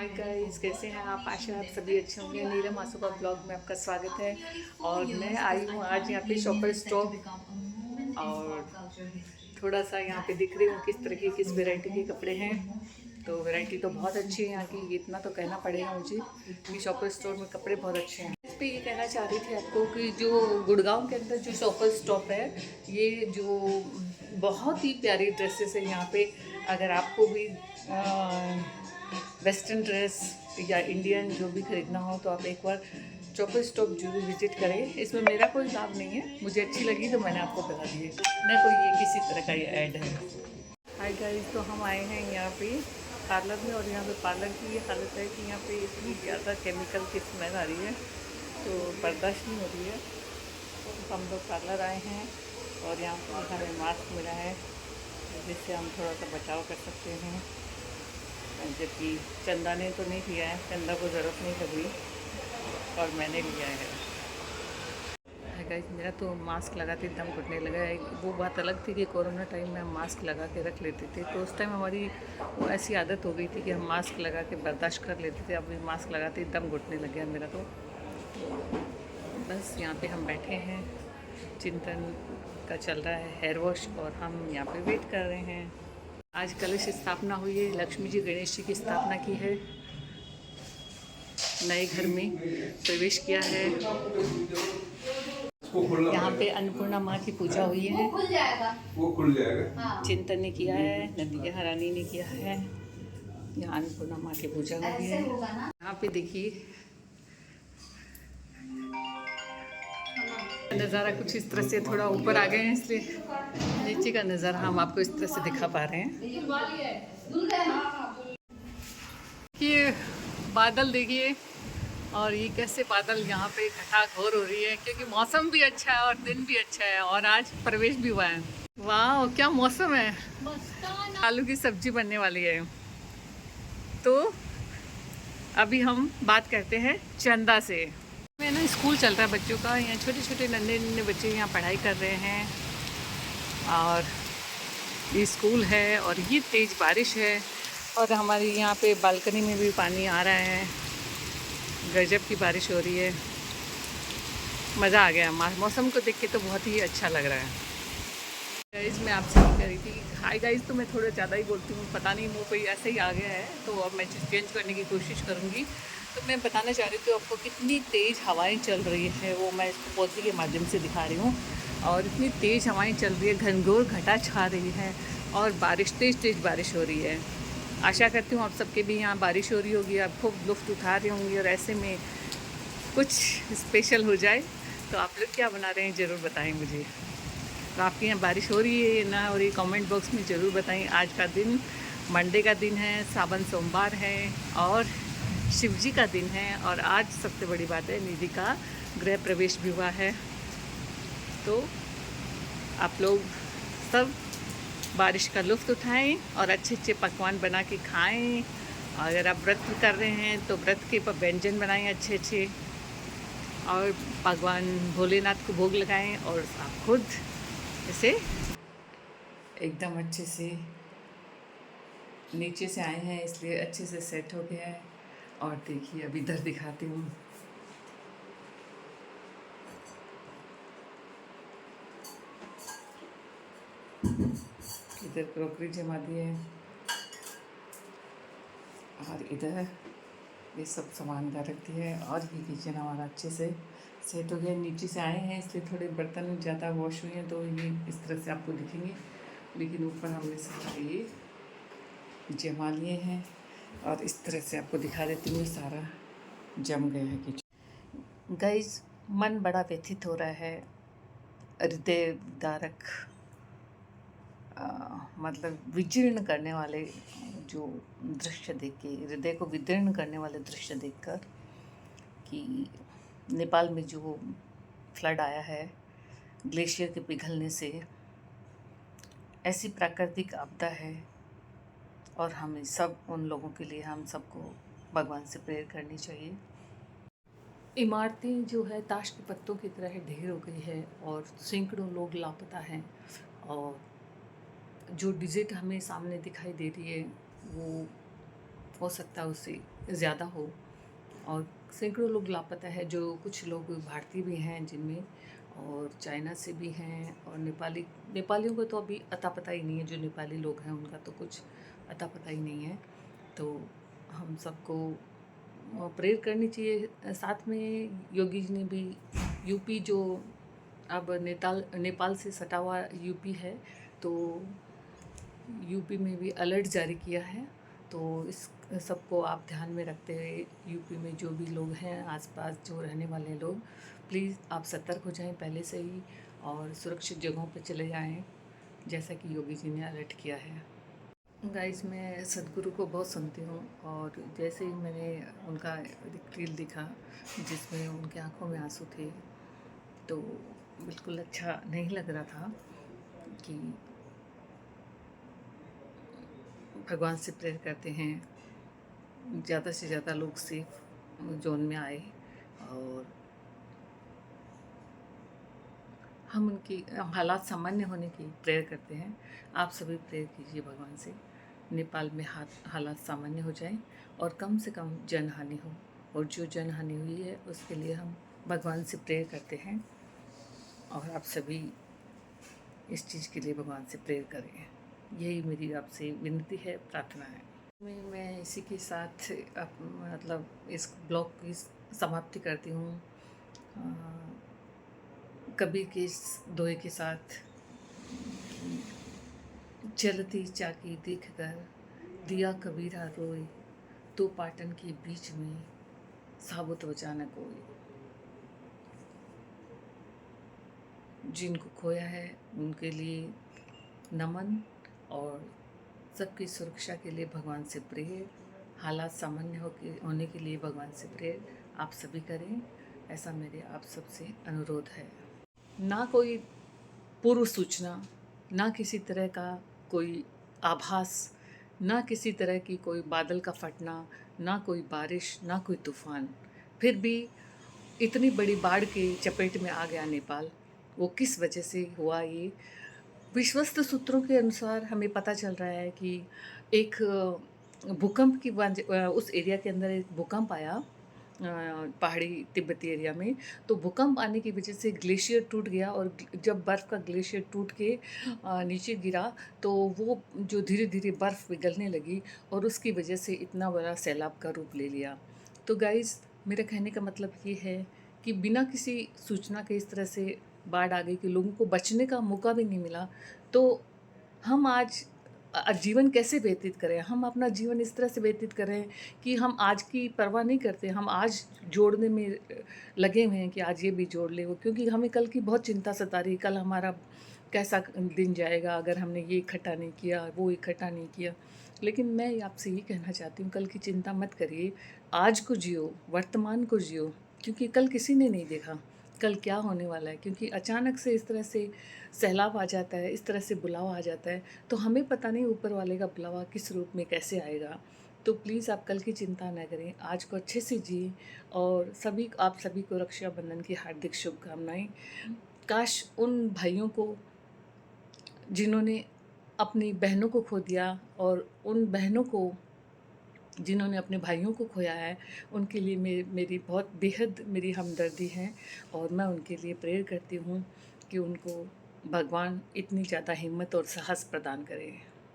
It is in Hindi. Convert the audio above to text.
हाय गाइस, कैसे हैं आप? आशा आप सभी अच्छे होंगे। नीलम आसू का ब्लॉग में आपका स्वागत है। और मैं आई हूँ आज यहाँ पे शॉपर स्टॉप, और थोड़ा सा यहाँ पे दिख रही हूँ किस तरह की किस वैरायटी के कपड़े हैं। तो वैरायटी तो बहुत अच्छी है यहाँ की, इतना तो कहना पड़ेगा मुझे कि शॉपर स्टोर में कपड़े बहुत अच्छे हैं। इस पे ये कहना चाह रही थी आपको कि जो गुड़गांव के अंदर जो शॉपर स्टॉप है, ये जो बहुत ही प्यारी ड्रेसेस है यहाँ पे। अगर आपको भी वेस्टर्न ड्रेस या इंडियन जो भी ख़रीदना हो तो आप एक बार चॉपर स्टॉप जरूर विजिट करें। इसमें मेरा कोई लाभ नहीं है, मुझे अच्छी लगी तो मैंने आपको बता दी है, न कोई ये किसी तरह का ये ऐड है। हाय गाइस, तो हम आए हैं यहाँ पे पार्लर में, और यहाँ पे पार्लर की ये हालत है कि यहाँ पे इतनी ज़्यादा केमिकल की स्मेल आ रही है तो बर्दाश्त नहीं हो रही है। तो हम लोग पार्लर आए हैं और यहाँ पर हमें मास्क मिला है जिससे हम थोड़ा सा बचाव कर सकते हैं। जबकि चंदा ने तो नहीं लिया है, चंदा को ज़रूरत नहीं लगी और मैंने लिया है। गाइस, मेरा तो मास्क लगाते दम घुटने लगा है। वो बात अलग थी कि कोरोना टाइम में हम मास्क लगा के रख लेते थे, तो उस टाइम हमारी वो ऐसी आदत हो गई थी कि हम मास्क लगा के बर्दाश्त कर लेते थे। अभी मास्क लगाते ही दम घुटने लग गया मेरा तो बस यहाँ पे हम बैठे हैं, चिंतन का चल रहा है हेयर वॉश, और हम यहाँ पे वेट कर रहे हैं। आज कलश स्थापना हुई है, लक्ष्मी जी गणेश जी की स्थापना की है, नए घर में प्रवेश किया है। यहाँ पे अन्नपूर्णा माँ की पूजा हुई है, वो खुल जाएगा। चिंतन ने किया है, नंदी महारानी ने किया है। यहाँ अन्नपूर्णा माँ की पूजा हुई है। यहाँ पे देखिए नज़ारा कुछ इस तरह से, थोड़ा ऊपर आ गए हैं इसलिए नीचे का नज़ारा हम आपको इस तरह से दिखा पा रहे हैं कि बादल देखिए, और ये कैसे बादल यहाँ पे घटा घोर हो रही है क्योंकि मौसम भी अच्छा है और दिन भी अच्छा है, और आज प्रवेश भी हुआ है। वाह, क्या मौसम है! आलू की सब्जी बनने वाली है। तो अभी हम बात करते हैं चंदा से। मैं ना स्कूल चल रहा है बच्चों का, यहाँ छोटे छोटे नन्हे नन्हे बच्चे यहाँ पढ़ाई कर रहे हैं, और ये स्कूल है और ये तेज़ बारिश है, और हमारे यहाँ पे बालकनी में भी पानी आ रहा है। गजब की बारिश हो रही है, मज़ा आ गया। मौसम को देख के तो बहुत ही अच्छा लग रहा है। गाइस, मैं आपसे ये कह रही थी, हाय गाइस तो मैं थोड़ा ज़्यादा ही बोलती हूँ, पता नहीं मुँह पे ऐसे ही आ गया है, तो अब मैं चेंज करने की कोशिश करूँगी। तो मैं बताना चाह रही थी आपको कितनी तेज़ हवाएं चल रही है, वो मैं इसको पौधे के माध्यम से दिखा रही हूँ। और इतनी तेज़ हवाएं चल रही है, घनघोर घटा छा रही है, और बारिश तेज़ बारिश हो रही है। आशा करती हूँ आप सबके भी यहाँ बारिश हो रही होगी, आप खूब लुत्फ़ उठा रही होंगी, और ऐसे में कुछ स्पेशल हो जाए तो आप लोग क्या बना रहे हैं ज़रूर बताएं मुझे। तो आपके यहाँ बारिश हो रही है ना हो रही, कमेंट बॉक्स में ज़रूर बताएं। आज का दिन मंडे का दिन है, सावन सोमवार है और शिव जी का दिन है, और आज सबसे बड़ी बात है निधि का गृह प्रवेश भी हुआ है। तो आप लोग सब बारिश का लुत्फ़ उठाएं और अच्छे अच्छे पकवान बना के खाएं। अगर आप व्रत कर रहे हैं तो व्रत के व्यंजन बनाएं अच्छे अच्छे, और भगवान भोलेनाथ को भोग लगाएं, और आप खुद इसे एकदम अच्छे से, नीचे से आए हैं इसलिए अच्छे से सेट हो गया है। और देखिए अब इधर दिखाती हूँ, इधर क्रॉकरी जमा दी है, और इधर ये सब सामान इधर रख दिया है, और ये किचन हमारा अच्छे से सेट हो गया। नीचे से आए हैं इसलिए थोड़े बर्तन ज़्यादा वॉश हुए हैं तो ये इस तरह से आपको दिखेंगे, लेकिन ऊपर हमने सारा ये जमा लिए हैं, और इस तरह से आपको दिखा देती हूँ सारा जम गया है किचन। गाइस, मन बड़ा व्यथित हो रहा है, हृदयदारक मतलब विजीर्ण करने वाले जो दृश्य देख के, हृदय को विदीर्ण करने वाले दृश्य देखकर, कि नेपाल में जो फ्लड आया है ग्लेशियर के पिघलने से, ऐसी प्राकृतिक आपदा है, और हमें सब उन लोगों के लिए हम सबको भगवान से प्रेयर करनी चाहिए। इमारतें जो है ताश के पत्तों की तरह ढेर हो गई है, और सैकड़ों लोग लापता हैं, और जो डिजिट हमें सामने दिखाई दे रही है वो हो सकता है उससे ज़्यादा हो। और सैकड़ों लोग लापता है, जो कुछ लोग भारतीय भी हैं जिनमें, और चाइना से भी हैं, और नेपालियों को तो अभी अता पता ही नहीं है। जो नेपाली लोग हैं उनका तो कुछ अता पता ही नहीं है। तो हम सबको प्रेयर करनी चाहिए। साथ में योगी जी ने भी यूपी, जो अब नेपाल से सटा हुआ यूपी है, तो यूपी में भी अलर्ट जारी किया है। तो इस सबको आप ध्यान में रखते हुए, यूपी में जो भी लोग हैं आसपास जो रहने वाले लोग, प्लीज़ आप सतर्क हो जाएं पहले से ही, और सुरक्षित जगहों पर चले जाएं, जैसा कि योगी जी ने अलर्ट किया है। गाइस, मैं सदगुरु को बहुत सुनती हूँ, और जैसे ही मैंने उनका एक रील दिखा जिसमें उनकी आंखों में आंसू थे, तो बिल्कुल अच्छा नहीं लग रहा था कि भगवान से प्रेयर करते हैं ज़्यादा से ज़्यादा लोग सेफ जोन में आए, और हम उनकी हालात सामान्य होने की प्रेयर करते हैं। आप सभी प्रेयर कीजिए भगवान से, नेपाल में हालात सामान्य हो जाएं और कम से कम जनहानि हो, और जो जनहानि हुई है उसके लिए हम भगवान से प्रेयर करते हैं, और आप सभी इस चीज़ के लिए भगवान से प्रेयर करें। यही मेरी आपसे विनती है, प्रार्थना है। मैं इसी के साथ मतलब इस ब्लॉग की समाप्ति करती हूँ। कबीर के इस दोहे के साथ, चलती चाकी देख कर दिया कबीरा रोए, तो पाटन के बीच में साबुत बचाना कोई। जिनको खोया है उनके लिए नमन, और सबकी सुरक्षा के लिए भगवान से प्रेयर, हालात सामान्य होने के लिए भगवान से प्रेयर आप सभी करें, ऐसा मेरे आप सबसे अनुरोध है। ना कोई पूर्व सूचना, ना किसी तरह का कोई आभास, ना किसी तरह की कोई बादल का फटना, ना कोई बारिश, ना कोई तूफान, फिर भी इतनी बड़ी बाढ़ के चपेट में आ गया नेपाल। वो किस वजह से हुआ, ये विश्वस्त सूत्रों के अनुसार हमें पता चल रहा है कि एक भूकंप की उस एरिया के अंदर एक भूकंप आया, पहाड़ी तिब्बती एरिया में। तो भूकंप आने की वजह से ग्लेशियर टूट गया, और जब बर्फ़ का ग्लेशियर टूट के नीचे गिरा, तो वो जो धीरे धीरे बर्फ़ पिघलने लगी, और उसकी वजह से इतना बड़ा सैलाब का रूप ले लिया। तो गाइज़, मेरा कहने का मतलब ये है कि बिना किसी सूचना के इस तरह से बाढ़ आ गई कि लोगों को बचने का मौका भी नहीं मिला। तो हम आज जीवन कैसे व्यतीत करें? हम अपना जीवन इस तरह से व्यतीत कर रहे हैं कि हम आज की परवाह नहीं करते। हम आज जोड़ने में लगे हुए हैं कि आज ये भी जोड़ ले वो, क्योंकि हमें कल की बहुत चिंता सता रही है। कल हमारा कैसा दिन जाएगा अगर हमने ये इकट्ठा नहीं किया, वो इकट्ठा नहीं किया। लेकिन मैं आपसे ये कहना चाहती हूँ, कल की चिंता मत करिए, आज को जियो, वर्तमान को जियो, क्योंकि कल किसी ने नहीं देखा कल क्या होने वाला है। क्योंकि अचानक से इस तरह से सैलाब आ जाता है, इस तरह से बुलावा आ जाता है, तो हमें पता नहीं ऊपर वाले का बुलावा किस रूप में कैसे आएगा। तो प्लीज़ आप कल की चिंता न करें, आज को अच्छे से जिए, और आप सभी को रक्षाबंधन की हार्दिक शुभकामनाएं। काश उन भाइयों को जिन्होंने अपनी बहनों को खो दिया, और उन बहनों को जिन्होंने अपने भाइयों को खोया है, उनके लिए मेरी बहुत बेहद मेरी हमदर्दी है, और मैं उनके लिए प्रेयर करती हूँ कि उनको भगवान इतनी ज़्यादा हिम्मत और साहस प्रदान करे।